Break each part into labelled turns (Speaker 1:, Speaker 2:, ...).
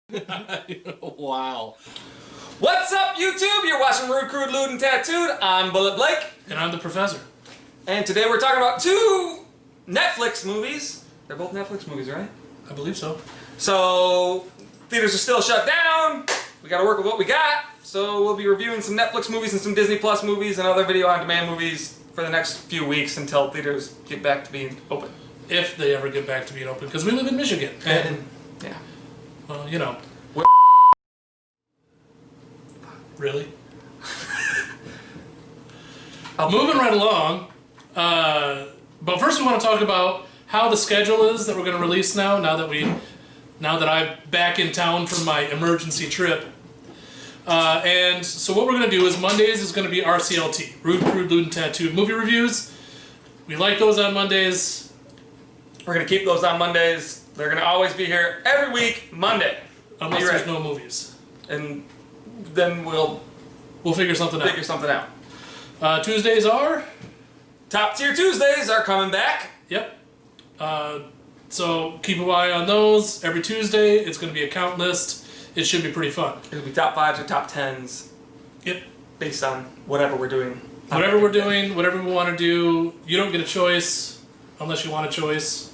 Speaker 1: Wow. What's up, YouTube? You're watching Rude, Crude, Lewd, and Tattooed. I'm Bulleit Blake.
Speaker 2: And I'm the Professor.
Speaker 1: And today we're talking about two Netflix movies. They're both Netflix movies, right?
Speaker 2: I believe so.
Speaker 1: So, theaters are still shut down. We gotta work with what we got. So we'll be reviewing some Netflix movies and some Disney Plus movies and other video-on-demand movies for the next few weeks until theaters get back to being open.
Speaker 2: If they ever get back to being open, because we live in Michigan.
Speaker 1: And yeah.
Speaker 2: Well, you know. Really? Moving right along. But first we want to talk about how the schedule is that we're going to release now that I'm back in town from my emergency trip. And so what we're going to do is Mondays is going to be R.C.L.T. Rude, Crude, Lewd, and Tattooed movie reviews. We like those on Mondays.
Speaker 1: We're going to keep those on Mondays. They're going to always be here every week, Monday.
Speaker 2: Unless there's no movies.
Speaker 1: And then we'll
Speaker 2: figure something out. Tuesdays are?
Speaker 1: Top Tier Tuesdays are coming back.
Speaker 2: Yep. So keep an eye on those. Every Tuesday, it's going to be a count list. It should be pretty fun.
Speaker 1: It'll be top 5s or top 10s.
Speaker 2: Yep.
Speaker 1: Based on whatever we're doing.
Speaker 2: Whatever we're doing, whatever we want to do. You don't get a choice unless you want a choice.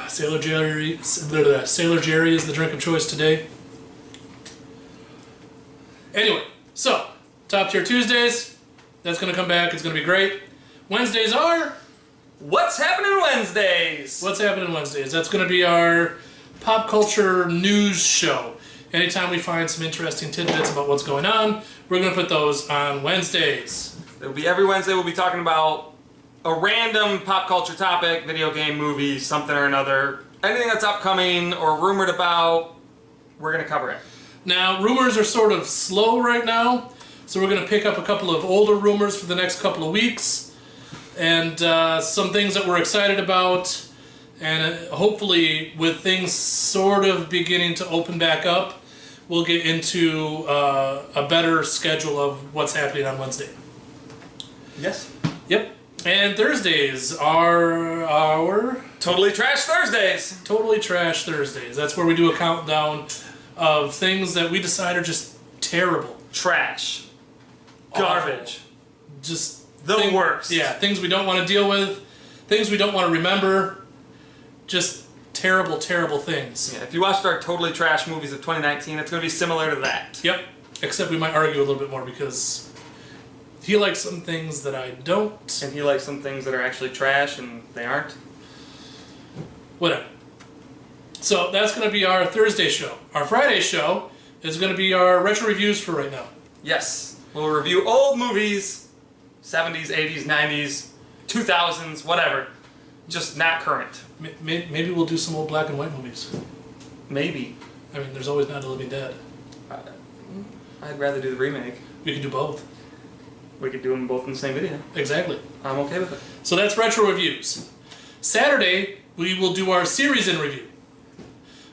Speaker 2: Sailor Jerry is the drink of choice today. Anyway, so Top Tier Tuesdays, that's going to come back. It's going to be great. Wednesdays are
Speaker 1: What's Happening Wednesdays?
Speaker 2: What's Happening Wednesdays? That's going to be our pop culture news show. Anytime we find some interesting tidbits about what's going on, we're going to put those on Wednesdays.
Speaker 1: It'll be every Wednesday. We'll be talking about a random pop culture topic, video game, movie, something or another. Anything that's upcoming or rumored about, we're going to cover it.
Speaker 2: Now, rumors are sort of slow right now, so we're going to pick up a couple of older rumors for the next couple of weeks, and some things that we're excited about, and hopefully with things sort of beginning to open back up, we'll get into a better schedule of what's happening on Wednesday.
Speaker 1: Yes.
Speaker 2: Yep. And Thursdays are our
Speaker 1: Totally Trash Thursdays.
Speaker 2: Totally Trash Thursdays. That's where we do a countdown of things that we decide are just terrible.
Speaker 1: Trash.
Speaker 2: Awful.
Speaker 1: Garbage.
Speaker 2: Just
Speaker 1: the worst.
Speaker 2: Yeah, things we don't want to deal with, things we don't want to remember. Just terrible, terrible things.
Speaker 1: Yeah, if you watched our Totally Trash movies of 2019, it's going to be similar to that.
Speaker 2: Yep. Except we might argue a little bit more because he likes some things that I don't.
Speaker 1: And he likes some things that are actually trash and they aren't.
Speaker 2: Whatever. So that's going to be our Thursday show. Our Friday show is going to be our retro reviews for right now.
Speaker 1: Yes. We'll review old movies, 70s, 80s, 90s, 2000s, whatever. Just not current.
Speaker 2: Maybe we'll do some old black and white movies.
Speaker 1: Maybe.
Speaker 2: I mean, there's always Night of the Living Dead.
Speaker 1: I'd rather do the remake.
Speaker 2: We can do both.
Speaker 1: We could do them both in the same video.
Speaker 2: Exactly.
Speaker 1: I'm okay with it.
Speaker 2: So that's retro reviews. Saturday, we will do our series in review.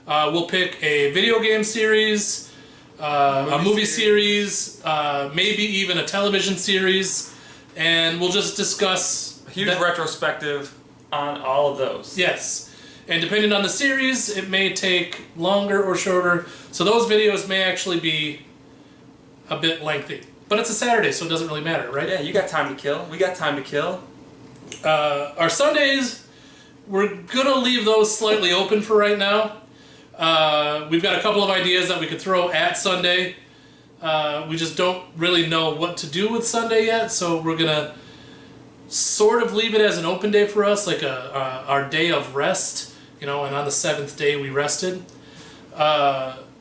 Speaker 2: We'll pick a video game series, a movie series, maybe even a television series, and we'll just discuss
Speaker 1: a huge retrospective on all of those.
Speaker 2: Yes. And depending on the series, it may take longer or shorter, so those videos may actually be a bit lengthy. But it's a Saturday, so it doesn't really matter, right?
Speaker 1: Yeah, you got time to kill. We got time to kill.
Speaker 2: Our Sundays, we're going to leave those slightly open for right now. We've got a couple of ideas that we could throw at Sunday. We just don't really know what to do with Sunday yet, so we're going to sort of leave it as an open day for us, like our day of rest, and on the 7th day we rested.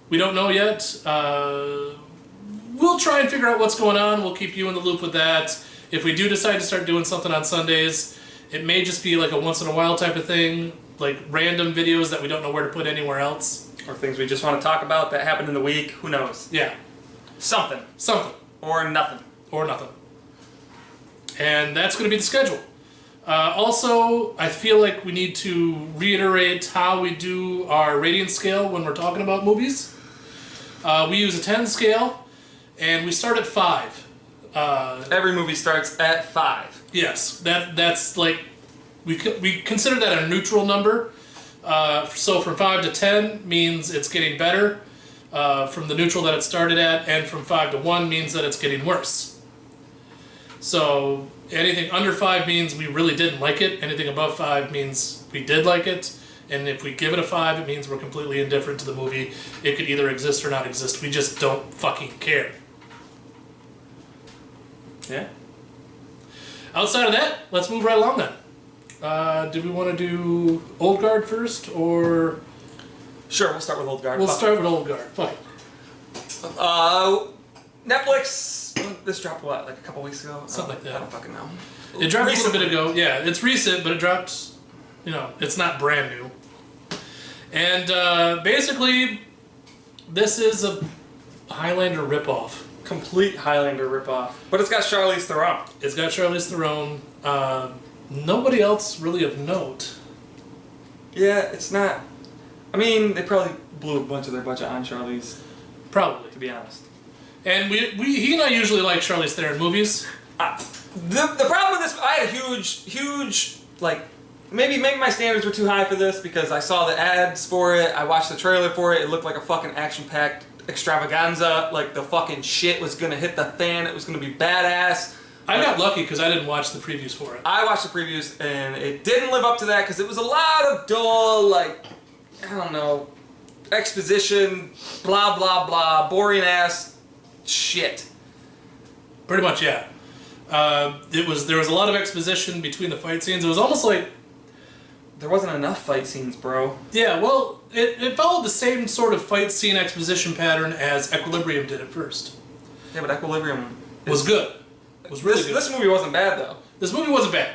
Speaker 2: We don't know yet. We'll try and figure out what's going on. We'll keep you in the loop with that. If we do decide to start doing something on Sundays, it may just be like a once-in-a-while type of thing, like random videos that we don't know where to put anywhere else.
Speaker 1: Or things we just want to talk about that happened in the week. Who knows?
Speaker 2: Yeah.
Speaker 1: Something. Or nothing.
Speaker 2: And that's going to be the schedule. Also, I feel like we need to reiterate how we do our rating scale when we're talking about movies. We use a 10 scale. And we start at 5.
Speaker 1: Every movie starts at 5.
Speaker 2: Yes, that's like we consider that a neutral number. So from 5 to 10 means it's getting better from the neutral that it started at, and from 5 to 1 means that it's getting worse. So anything under 5 means we really didn't like it. Anything above 5 means we did like it. And if we give it a 5, it means we're completely indifferent to the movie. It could either exist or not exist. We just don't fucking care.
Speaker 1: Yeah.
Speaker 2: Outside of that, let's move right along then. Do we want to do Old Guard first, or...
Speaker 1: Sure, we'll start with Old Guard.
Speaker 2: We'll start with Old Guard. Fuck it.
Speaker 1: Netflix, this dropped what, like a couple weeks ago?
Speaker 2: Something like that.
Speaker 1: I don't fucking know.
Speaker 2: It dropped a little bit ago. Yeah, it's recent, but it dropped, it's not brand new. And basically, this is a Highlander ripoff.
Speaker 1: Complete Highlander ripoff. But it's got Charlize Theron.
Speaker 2: It's got Charlize Theron. Nobody else really of note.
Speaker 1: Yeah, it's not... I mean, they probably blew a bunch of their budget on Charlize.
Speaker 2: Probably.
Speaker 1: To be honest.
Speaker 2: And he and I usually like Charlize Theron movies.
Speaker 1: The problem with this, I had a huge, like, maybe my standards were too high for this because I saw the ads for it, I watched the trailer for it, it looked like a fucking action-packed extravaganza, like the fucking shit was gonna hit the fan, it was gonna be badass.
Speaker 2: I got lucky because I didn't watch the previews for it.
Speaker 1: I watched the previews and it didn't live up to that because it was a lot of dull, like, I don't know, exposition, blah blah blah, boring ass shit.
Speaker 2: Pretty much, yeah. There was a lot of exposition between the fight scenes. It was almost like...
Speaker 1: There wasn't enough fight scenes, bro.
Speaker 2: Yeah, well, it followed the same sort of fight scene exposition pattern as Equilibrium did at first.
Speaker 1: Yeah, but Equilibrium...
Speaker 2: was good. It was really good.
Speaker 1: This movie wasn't bad, though.
Speaker 2: This movie wasn't bad.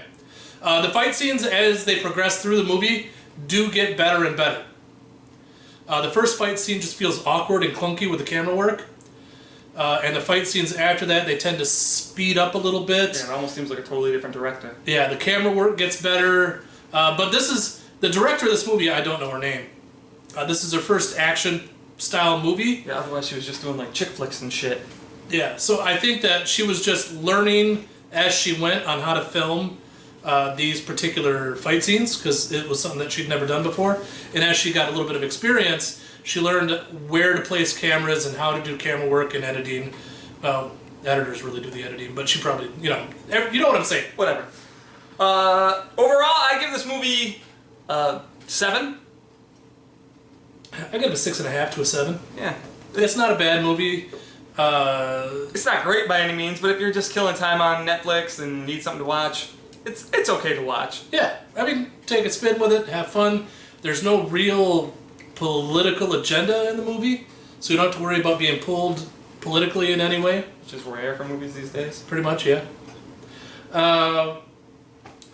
Speaker 2: The fight scenes, as they progress through the movie, do get better and better. The first fight scene just feels awkward and clunky with the camera work. And the fight scenes after that, they tend to speed up a little bit.
Speaker 1: Yeah, it almost seems like a totally different director.
Speaker 2: Yeah, the camera work gets better. But this is... The director of this movie, I don't know her name. This is her first action-style movie.
Speaker 1: Yeah, otherwise she was just doing, like, chick flicks and shit.
Speaker 2: Yeah, so I think that she was just learning as she went on how to film these particular fight scenes, because it was something that she'd never done before. And as she got a little bit of experience, she learned where to place cameras and how to do camera work and editing. Well, editors really do the editing, but she probably, you know what I'm saying.
Speaker 1: Whatever. Overall, I give this movie 7.
Speaker 2: I give it a 6.5 to a 7.
Speaker 1: Yeah.
Speaker 2: It's not a bad movie.
Speaker 1: It's not great by any means, but if you're just killing time on Netflix and need something to watch, it's okay to watch.
Speaker 2: Yeah, I mean, take a spin with it, have fun. There's no real political agenda in the movie, so you don't have to worry about being pulled politically in any way.
Speaker 1: Which is rare for movies these days.
Speaker 2: Pretty much, yeah.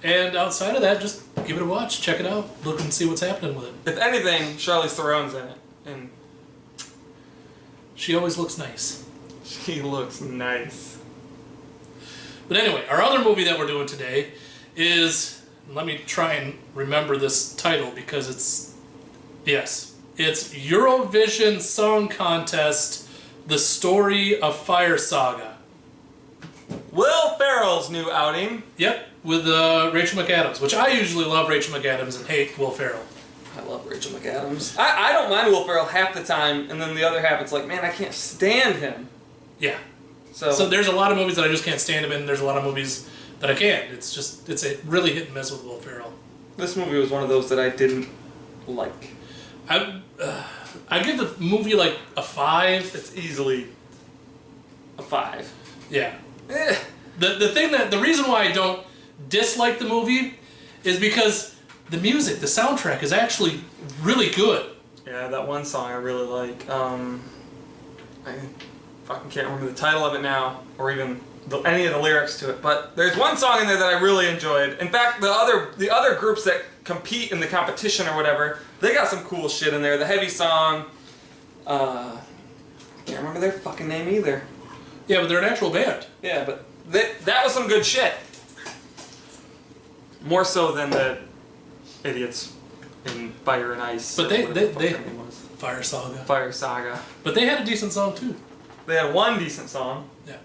Speaker 2: And outside of that, just give it a watch, check it out, look and see what's happening with it.
Speaker 1: If anything, Charlize Theron's in it, and
Speaker 2: she always looks nice.
Speaker 1: she looks nice.
Speaker 2: But anyway, our other movie that we're doing today is, let me try and remember this title because it's Eurovision Song Contest, The Story of Fire Saga.
Speaker 1: Will Ferrell's new outing.
Speaker 2: Yep, with Rachel McAdams, which I usually love Rachel McAdams and hate Will Ferrell.
Speaker 1: I love Rachel McAdams. I don't mind Will Ferrell half the time, and then the other half it's like, man, I can't stand him.
Speaker 2: Yeah.
Speaker 1: So
Speaker 2: there's a lot of movies that I just can't stand him in, and there's a lot of movies that I can. It's a really hit and miss with Will Ferrell.
Speaker 1: This movie was one of those that I didn't like.
Speaker 2: I give the movie like a 5.
Speaker 1: It's easily a 5.
Speaker 2: Yeah.
Speaker 1: Eh.
Speaker 2: The reason why I don't dislike the movie is because the music, the soundtrack is actually really good.
Speaker 1: Yeah, that one song I really like. I fucking can't remember the title of it now, or even any of the lyrics to it. But there's one song in there that I really enjoyed. In fact, the other groups that compete in the competition or whatever, they got some cool shit in there. The Heavy song. I can't remember their fucking name either.
Speaker 2: Yeah, but they're an actual band.
Speaker 1: Yeah, but that was some good shit. More so than the idiots in Fire and Ice.
Speaker 2: But
Speaker 1: they
Speaker 2: Fire Saga.
Speaker 1: Fire Saga.
Speaker 2: But they had a decent song too.
Speaker 1: They had one decent song.
Speaker 2: Yeah.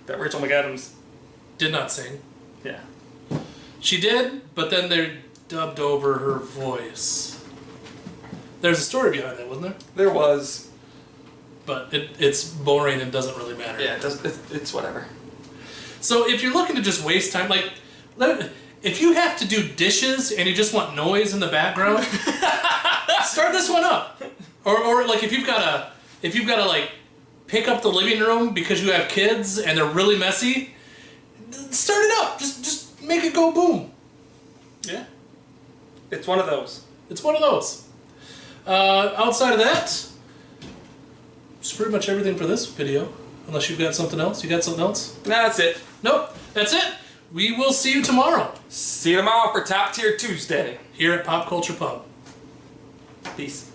Speaker 1: That Rachel McAdams
Speaker 2: did not sing.
Speaker 1: Yeah.
Speaker 2: She did, but then they dubbed over her voice. There's a story behind that, wasn't there?
Speaker 1: There was.
Speaker 2: But it's boring and doesn't really matter.
Speaker 1: Yeah, it does. It's whatever.
Speaker 2: So if you're looking to just waste time, like, if you have to do dishes and you just want noise in the background, start this one up. Or like if you've got to like pick up the living room because you have kids and they're really messy, start it up. Just make it go boom. Yeah.
Speaker 1: It's one of those.
Speaker 2: It's one of those. Outside of that, it's pretty much everything for this video. Unless you've got something else. You got something else?
Speaker 1: No, that's it.
Speaker 2: Nope. That's it. We will see you tomorrow.
Speaker 1: See you tomorrow for Top Tier Tuesday.
Speaker 2: Here at Pop Culture Pub.
Speaker 1: Peace.